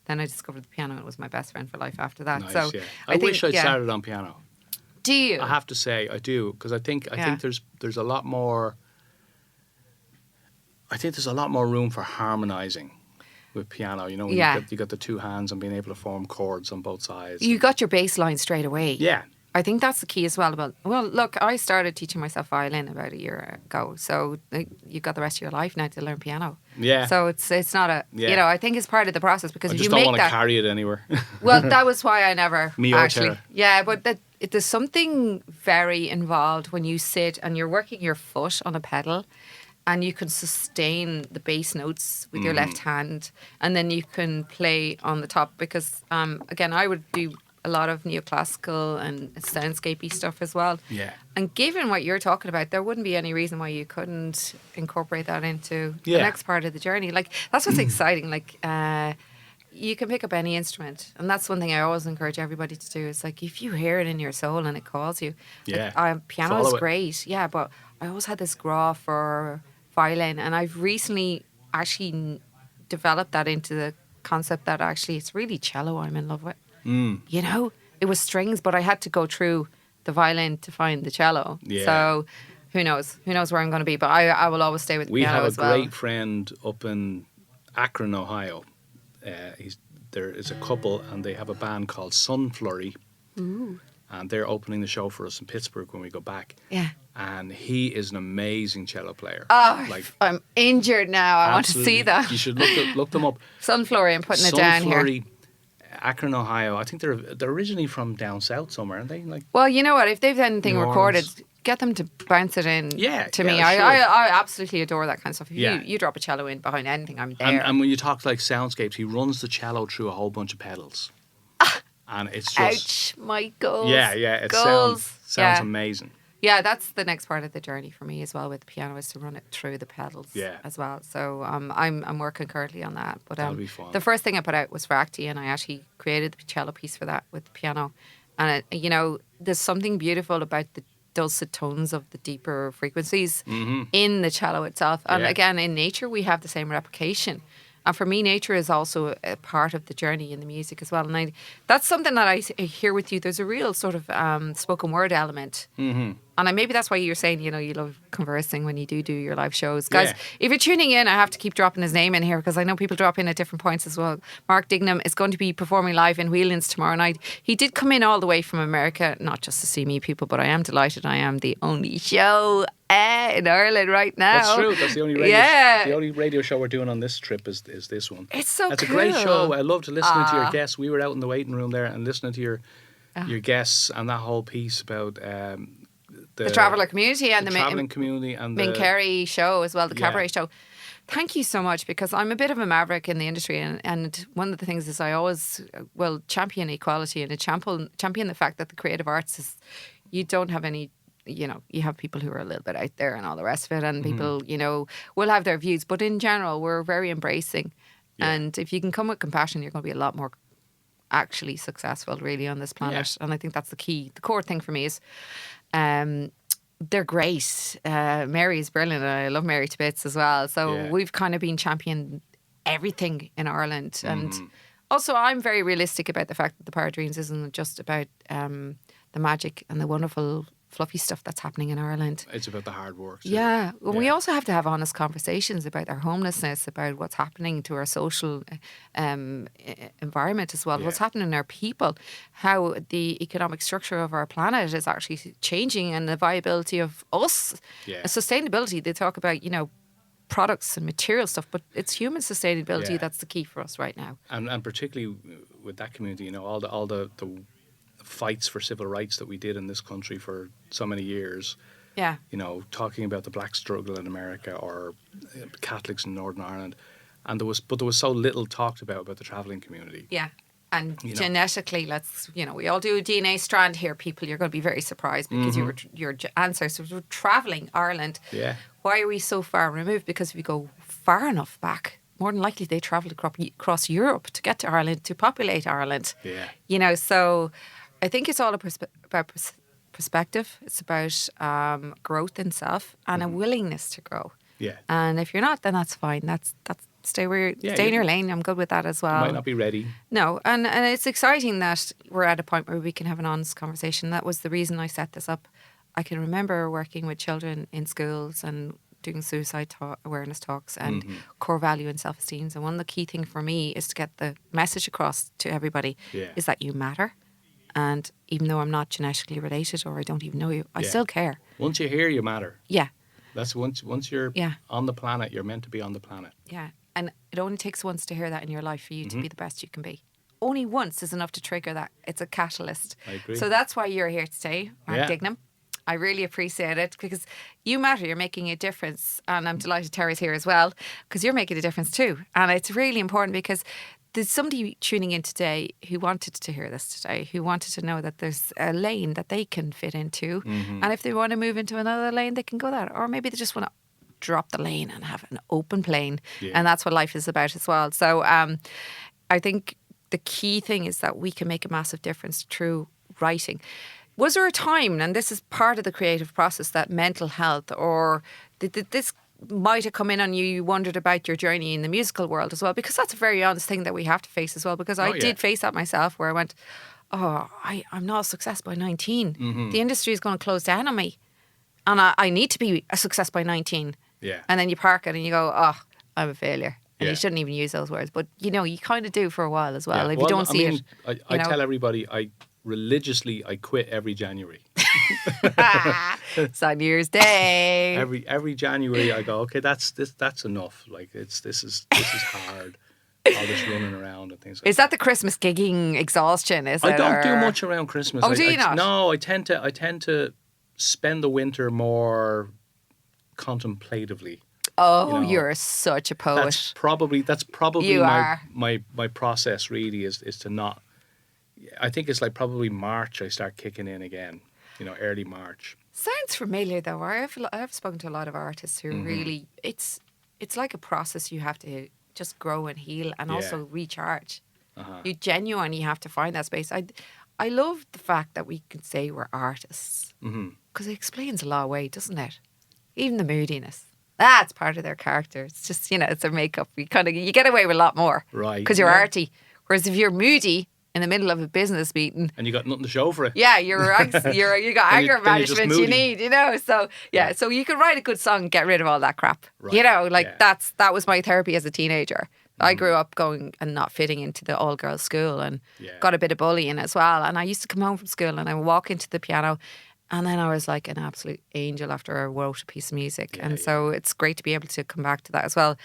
then I discovered the piano, and it was my best friend for life after that. Nice, so yeah. I wish I'd started on piano. Do you? I have to say, I do. Because I think there's a lot more. I think there's a lot more room for harmonising with piano. When you got the two hands and being able to form chords on both sides. You got your bass line straight away. Yeah. I think that's the key as well. Look, I started teaching myself violin about a year ago. So you've got the rest of your life now to learn piano. Yeah. So it's not a, I think it's part of the process because I if just you don't make want to carry it anywhere. Well, that was why I never Me or actually. Tara. Yeah, but there's something very involved when you sit and you're working your foot on a pedal. And you can sustain the bass notes with your left hand, and then you can play on the top. Because again, I would do a lot of neoclassical and soundscapey stuff as well. Yeah. And given what you're talking about, there wouldn't be any reason why you couldn't incorporate that into the next part of the journey. Like that's what's exciting. Like you can pick up any instrument, and that's one thing I always encourage everybody to do. Is like if you hear it in your soul and it calls you. Piano is great. Yeah, but I always had this graw for violin, and I've recently actually developed that into the concept that actually it's really cello I'm in love with. It was strings, but I had to go through the violin to find the cello. So who knows where I'm going to be, but I will always stay with the piano as well. We have a great friend up in Akron, Ohio. There is a couple, and they have a band called Sunflurry. Ooh. And they're opening the show for us in Pittsburgh when we go back. Yeah. And he is an amazing cello player. Oh, I'm injured now. I want to see that. You should look them up. Sunflurry, I'm putting it down here. Sunflurry, Akron, Ohio. I think they're originally from down south somewhere, aren't they? Well, you know what? If they've anything recorded, get them to bounce it in to me. Sure. I absolutely adore that kind of stuff. If you drop a cello in behind anything, I'm there. And when you talk like soundscapes, he runs the cello through a whole bunch of pedals. And it's just... Ouch, my goals. Yeah, it sounds amazing. Yeah, that's the next part of the journey for me as well with the piano, is to run it through the pedals as well. So I'm working currently on that. But that'll be fun. The first thing I put out was for Acti, and I actually created the cello piece for that with the piano. And there's something beautiful about the dulcet tones of the deeper frequencies in the cello itself. And again, in nature, we have the same replication. And for me, nature is also a part of the journey in the music as well. And that's something that I hear with you. There's a real sort of spoken word element. Mm-hmm. And maybe that's why you're saying, you love conversing when you do your live shows. Guys, if you're tuning in, I have to keep dropping his name in here because I know people drop in at different points as well. Mark Dignam is going to be performing live in Whelan tomorrow night. He did come in all the way from America, not just to see me, people, but I am delighted. I am the only show in Ireland right now. That's true. That's the only radio. The only radio show we're doing on this trip is this one. It's so That's cool. a great show. I loved listening to your guests. We were out in the waiting room there and listening to your guests and that whole piece about the traveller community and the travelling community and the Minkerry show as well, the cabaret show. Thank you so much, because I'm a bit of a maverick in the industry, and one of the things is I always champion equality and champion the fact that the creative arts is, you don't have any, you have people who are a little bit out there and all the rest of it, and people will have their views, but in general we're very embracing, and if you can come with compassion, you're going to be a lot more actually successful really on this planet. And I think that's the core thing for me is they're great. Mary's brilliant, and I love Mary to bits as well. So we've kind of been championing everything in Ireland. And also I'm very realistic about the fact that the Power of Dreams isn't just about the magic and the wonderful fluffy stuff that's happening in Ireland. It's about the hard work. Yeah. Well, we also have to have honest conversations about our homelessness, about what's happening to our social environment as well, what's happening in our people, how the economic structure of our planet is actually changing, and the viability of us. Sustainability, they talk about, products and material stuff, but it's human sustainability that's the key for us right now. And particularly with that community, you know, all the fights for civil rights that we did in this country for so many years. Yeah. You know, talking about the black struggle in America or Catholics in Northern Ireland, and there was so little talked about the travelling community. Yeah. And genetically, we all do a DNA strand here, people. You're going to be very surprised because your ancestors were travelling Ireland. Yeah. Why are we so far removed? Because if we go far enough back, more than likely they travelled across Europe to get to Ireland, to populate Ireland. Yeah. You know, so I think it's all about perspective. It's about growth in self and a willingness to grow. Yeah. And if you're not, then that's fine. That's stay in your lane. I'm good with that as well. You might not be ready. No, and it's exciting that we're at a point where we can have an honest conversation. That was the reason I set this up. I can remember working with children in schools and doing suicide awareness talks and core value and self-esteem. And one of the key things for me is to get the message across to everybody is that you matter. And even though I'm not genetically related or I don't even know you, I still care. Once you're here, you matter. Yeah. That's once you're on the planet, you're meant to be on the planet. Yeah. And it only takes once to hear that in your life for you to be the best you can be. Only once is enough to trigger that. It's a catalyst. I agree. So that's why you're here today, Mark Dignam. I really appreciate it because you matter. You're making a difference. And I'm delighted Terry's here as well because you're making a difference too. And it's really important because there's somebody tuning in today who wanted to hear this today, who wanted to know that there's a lane that they can fit into. And if they want to move into another lane, they can go that. Or maybe they just want to drop the lane and have an open plane. And that's what life is about as well. So I think the key thing is that we can make a massive difference through writing. Was there a time, and this is part of the creative process, that mental health or this might have come in on you, you wondered about your journey in the musical world as well? Because that's a very honest thing that we have to face as well. Because I did face that myself where I went, I'm not a success by 19. The industry is going to close down on me. And I need to be a success by 19. Yeah. And then you park it and you go, I'm a failure. And you shouldn't even use those words. But, you know, you kind of do for a while as well. If you don't see it. I tell everybody, I quit every January. It's on New Year's Day. Every January I go, okay, that's enough. Like this is hard. All this running around and things like that. Is that the Christmas gigging exhaustion? I don't do much around Christmas. Do you not? No, I tend to spend the winter more contemplatively. Oh, you're such a poet. That's probably my process really is to not. I think it's like probably March I start kicking in again. You know, early March. Sounds familiar though. I've spoken to a lot of artists who really it's like a process you have to just grow and heal and also recharge. You genuinely have to find that space. I love the fact that we can say we're artists because it explains a lot away, doesn't it? Even the moodiness. That's part of their character. It's just, it's their makeup. You get away with a lot more. Right. Because you're arty. Whereas if you're moody in the middle of a business meeting. And you got nothing to show for it. Yeah, you got anger management you need, So, so you could write a good song and get rid of all that crap. Right. That was my therapy as a teenager. I grew up going and not fitting into the all-girls school and got a bit of bullying as well. And I used to come home from school and I would walk into the piano. And then I was like an absolute angel after I wrote a piece of music. So it's great to be able to come back to that as well.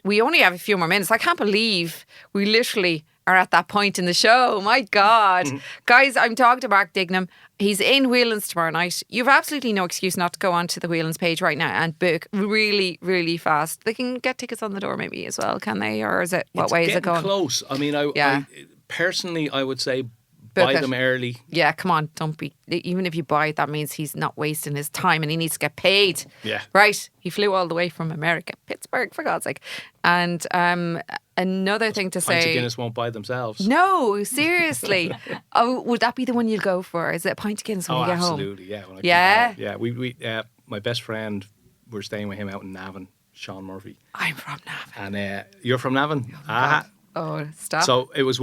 We only have a few more minutes. I can't believe we literally are at that point in the show. My God. Guys, I'm talking to Mark Dignam. He's in Whelan's tomorrow night. You've absolutely no excuse not to go onto the Whelan's page right now and book really, really fast. They can get tickets on the door maybe as well, can they? Or is it, what way is it going? Close. I mean, I personally, I would say buy them early. Yeah, come on. Don't be. Even if you buy it, that means he's not wasting his time and he needs to get paid. Yeah. Right? He flew all the way from America, Pittsburgh, for God's sake. And another thing to say. Pints of Guinness won't buy themselves. No, seriously. Would that be the one you'll go for? Is it a pint of Guinness when you get home? Absolutely. Yeah. When I get home. Yeah. We my best friend, we're staying with him out in Navan, Sean Murphy. I'm from Navan. And you're from Navan? Stop. So it was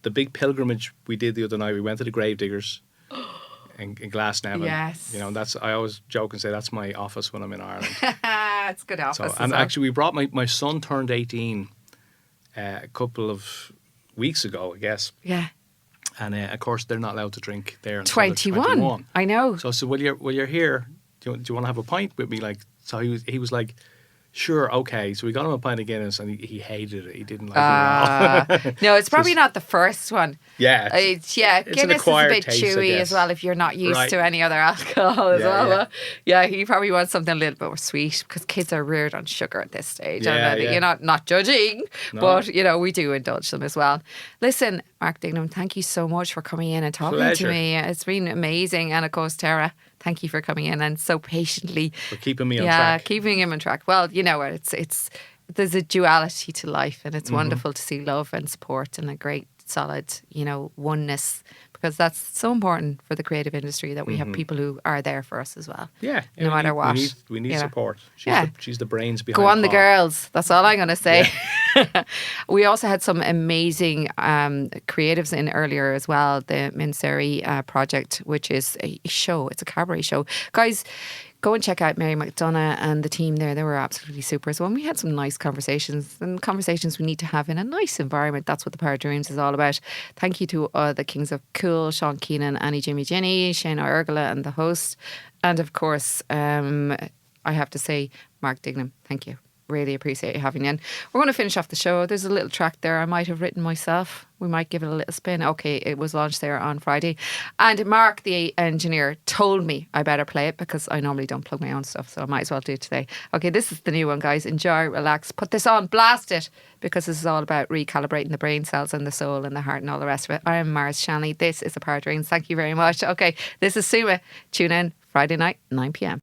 the big pilgrimage we did the other night. We went to the Gravediggers in Glasnevin. Yes. I always joke and say that's my office when I'm in Ireland. It's a good office. Actually, we brought my son turned 18 a couple of weeks ago, I guess. Yeah. And of course, they're not allowed to drink there until 21. I know. So I said, well, you're here. Do you want to have a pint with me? Like, So he was like, sure, okay. So we got him a pint of Guinness and he hated it. He didn't like it at all. No, it's probably not the first one. Yeah. Guinness is a bit taste, chewy as well if you're not used to any other alcohol as well. Yeah. Yeah, he probably wants something a little bit more sweet because kids are reared on sugar at this stage. Yeah, You're not judging, but we do indulge them as well. Listen, Mark Dignam, thank you so much for coming in and talking to me. It's been amazing. And of course, Tara, thank you for coming in and so patiently. For keeping me on track. Yeah, keeping him on track. Well, it's there's a duality to life, and it's wonderful to see love and support and a great solid, oneness, because that's so important for the creative industry that we have people who are there for us as well. Yeah. No matter what. We need support. She's the brains behind Go on, Paul. the girls. That's all I'm going to say. Yeah. We also had some amazing creatives in earlier as well. The Minseri project, which is a show. It's a cabaret show. Guys, go and check out Mary McDonough and the team there. They were absolutely super. So we had some nice conversations, and conversations we need to have in a nice environment. That's what the Power of Dreams is all about. Thank you to the Kings of Cool, Sean Keenan, Annie Jimmy Jenny, Shane O'Ergala and the host. And of course, I have to say, Mark Dignam, thank you. Really appreciate you having you in. We're going to finish off the show. There's a little track there I might have written myself. We might give it a little spin. Okay, it was launched there on Friday. And Mark, the engineer, told me I better play it because I normally don't plug my own stuff, so I might as well do it today. Okay, this is the new one, guys. Enjoy, relax, put this on, blast it, because this is all about recalibrating the brain cells and the soul and the heart and all the rest of it. I am Mars Shanley. This is The Power of Dreams. Thank you very much. Okay, this is Suma. Tune in Friday night, 9 p.m.